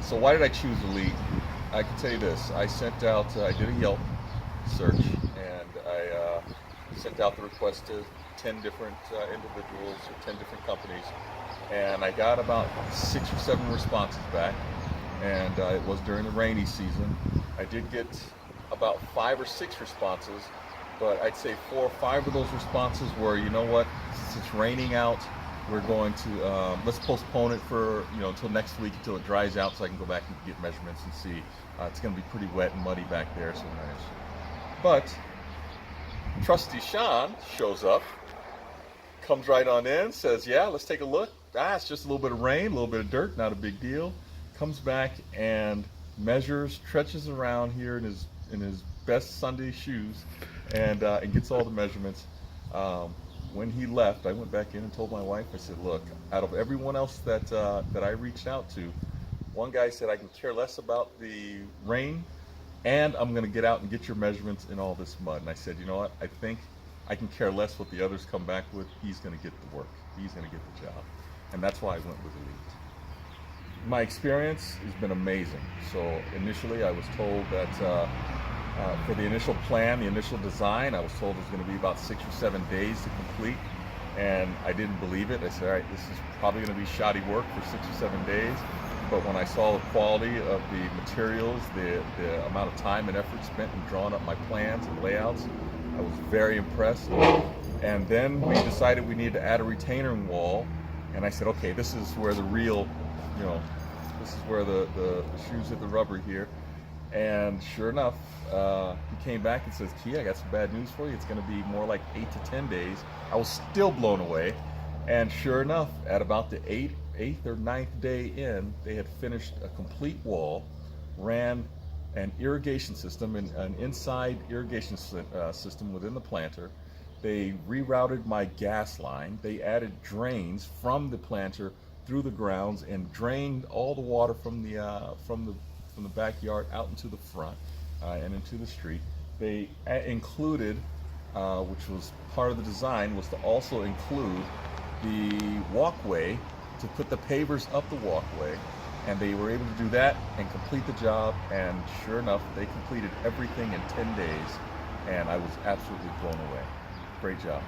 So why did I choose Elite? I can tell you this. I sent out, I did a Yelp search, and I sent out the request to 10 different individuals or 10 different companies, and I got about 6 or 7 responses back, and it was during the rainy season. I did get about 5 or 6 responses, but I'd say 4 or 5 of those responses were, you know what, since it's raining out, we're going to let's postpone it for until next week until it dries out so I can go back and get measurements and see. It's going to be pretty wet and muddy back there, so nice. But Trusty Sean shows up, comes right on in, says, "Yeah, let's take a look. It's just a little bit of rain, a little bit of dirt, not a big deal." Comes back and measures, stretches around here in his best Sunday shoes, and gets all the measurements. When he left, I went back in and told my wife. I said, "Look, out of everyone else that I reached out to, one guy said I can care less about the rain, and I'm going to get out and get your measurements in all this mud." And I said, "You know what? I think I can care less what the others come back with. He's going to get the work. He's going to get the job," and that's why I went with Elite. My experience has been amazing. So initially, I was told that for the initial plan, the initial design, I was told it was going to be about 6 or 7 days to complete, and I didn't believe it. I said, "All right, this is probably going to be shoddy work for 6 or 7 days." But when I saw the quality of the materials, the amount of time and effort spent in drawing up my plans and layouts, I was very impressed. And then we decided we needed to add a retaining wall, and I said, "Okay, this is where the real, this is where the shoes hit the rubber here." And sure enough, he came back and says, "Key, I got some bad news for you. It's going to be more like 8 to 10 days." I was still blown away. And sure enough, at about the eighth or ninth day in, they had finished a complete wall, ran an irrigation system, an inside irrigation system within the planter. They rerouted my gas line. They added drains from the planter through the grounds and drained all the water from the backyard out into the front and into the street. They included, which was part of the design, was to also include the walkway, to put the pavers up the walkway, and they were able to do that and complete the job. And sure enough, they completed everything in 10 days, and I was absolutely blown away. Great job.